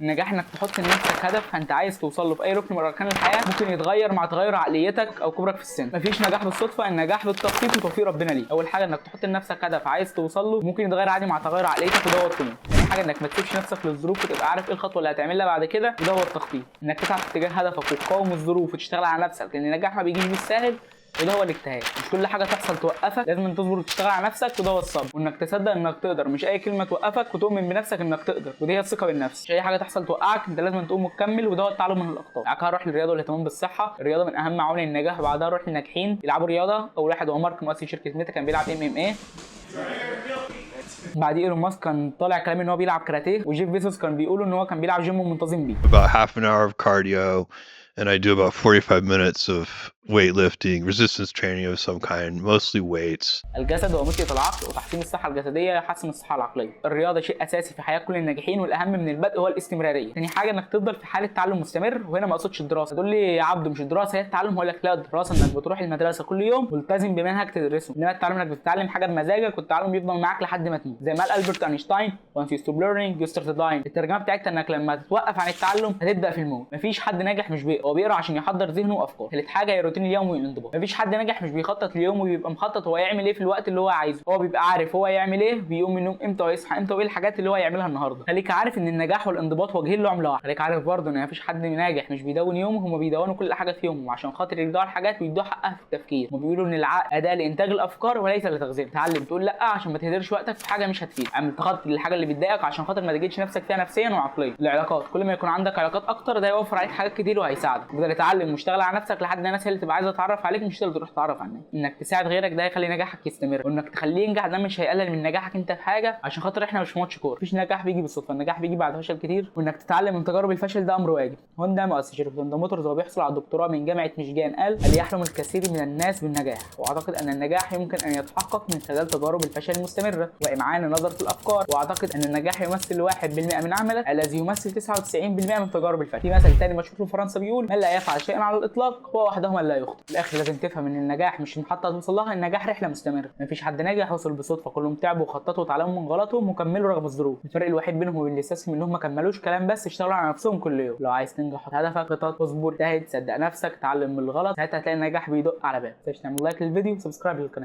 النجاح انك تحط لنفسك هدف انت عايز توصل له في اي ركن من اركان الحياه، ممكن يتغير مع تغير عقليتك او كبرك في السن. مفيش نجاح بالصدفه، النجاح بالتخطيط وتوفيق ربنا ليه. اول حاجه انك تحط لنفسك هدف عايز توصل له، ممكن يتغير عادي مع تغير عقليتك وده هو الطموح. ثاني حاجه انك ما تسيبش نفسك للظروف وتبقى عارف ايه الخطوه اللي هتعملها بعد كده وده هو التخطيط. انك تسعى في اتجاه هدفك وتقاوم الظروف وتشتغل على نفسك، لان النجاح ما بيجيش بالساهل وده هو الاجتهاد. مش كل حاجه تحصل توقفك، لازم تصبر وتشتغل على نفسك وده هو الصبر. وانك تصدق انك تقدر، مش اي كلمه توقفك، وتؤمن بنفسك انك تقدر ودي هي الثقه بالنفس. مش اي حاجه تحصل توقعك، انت لازم تقوم وتكمل وده هو التعلم من الاخطاء. بعد كده هنروح للرياضه والاهتمام بالصحه. الرياضه من اهم عوامل النجاح. بعدها نروح للناجحين بيلعبوا رياضه. اول واحد هو مارك مؤسس شركه ميتا، كان بيلعب MMA. بعد ايلون ماسك كان طالع كلام ان هو بيلعب كاراتيه. وجيف بيزوس كان بيقولوا ان هو كان بيلعب جيم ومنتظم بيه. About half an hour of cardio, and I do about 45 minutes of weightlifting, resistance training of some kind, mostly weights. الجسد هو مشية العقل، وتحسين الصحة الجسدية يحسن الصحة العقلية. الرياضة شيء أساسي في حياة كل الناجحين، والأهم من البدء هو الاستمرارية. تاني حاجة إنك تفضل في حالة تعلم مستمر، وهنا ما أقصدش الدراسة. تقول لي يا عبدو مش الدراسة هي التعلم، هقول لك لا، الدراسة إنك بتروح المدرسة كل يوم ملتزم بمنهج تدرسه، إنما التعلم إنك بتتعلم حاجة بمزاجك، والتعلم بيفضل معاك لحد ما تموت. زي ما قال ألبرت أينشتاين once you stop learning you start dying. الترجمة بتاعتها إنك لما تتوقف عن التعلم هتبدأ في الموت. مفيش حد ناجح مش بيقرا، هو بيقرا عشان يحضر ذهنه وأفكاره. ثالث حاجة هي الروتين اليومي والانضباط. مفيش حد ناجح مش بيخطط ليومه ويبقى مخطط هو يعمل ايه في الوقت اللي هو عايزه. هو بيبقى عارف هو يعمل ايه، بيقوم من النوم امتى ويصحى امتى وايه الحاجات اللي هو يعملها النهارده. خليك عارف ان النجاح والانضباط وجهين لعمله واحده. خليك عارف برضه ان مفيش حد ناجح مش بيدون يومه، هم بيدونوا كل حاجه في يومهم عشان خاطر يرجعوا الحاجات ويدوها حقها في التفكير. هم بيقولوا ان العقل اداه لانتاج الافكار وليس لتخزينها. اتعلم تقول لا عشان ما تهدرش وقتك في حاجه مش هتفيد. اعمل تخطي للحاجه اللي بتضايقك عشان خاطر ما تجيش نفسك فيها نفسيا وعقليا. العلاقات، كل ما يكون عندك علاقات اكتر ده هيوفر عليك حاجات كتير وهيساعدك. تفضل تتعلم واشتغل على نفسك لحد ما الناس اللي تبقى عايزه تتعرف عليك مش تقدر تروح تتعرف عنك. انك تساعد غيرك ده هيخلي نجاحك يستمر، وانك تخليه ينجح ده مش هيقلل من نجاحك انت في حاجه، عشان خاطر احنا مش في ماتش كوره. مفيش نجاح بيجي بالصدفه، النجاح بيجي بعد فشل كتير، وانك تتعلم من تجارب الفشل ده امر واجب. هوندا مؤسس شركه هوندا موتورز وهو بيحصل على الدكتوراه من جامعه ميشيغان قال: هل يحلم الكثير من الناس بالنجاح، واعتقد ان النجاح يمكن ان يتحقق من خلال تجارب الفشل المستمره وامعان نظره الافكار، واعتقد ان النجاح يمثل 1% من عملك الذي يمثل 99% من تجارب الفشل. في مثل تاني مشهور في فرنسا بيقول: من لا يفعل شيئا على الاطلاق هو وحده من لا يخطئ. في الاخر لازم تفهم ان النجاح مش محطه توصل لها، النجاح رحله مستمره. مفيش حد ناجح وصل بالصدفه، كلهم تعبوا وخططوا وتعلموا من غلطهم وكملوا رغم الظروف. الفرق الوحيد بينهم وبين اللي استسلم انهم ما كملوش كلام بس اشتغلوا على نفسهم كل يوم. لو عايز تنجح حط هدفك، خطط، اصبر، اجتهد، صدق نفسك، اتعلم من الغلط، ساعتها هتلاقي النجاح بيدق على باب. متنساش تعمل لايك للفيديو وسبسكرايب للقناه.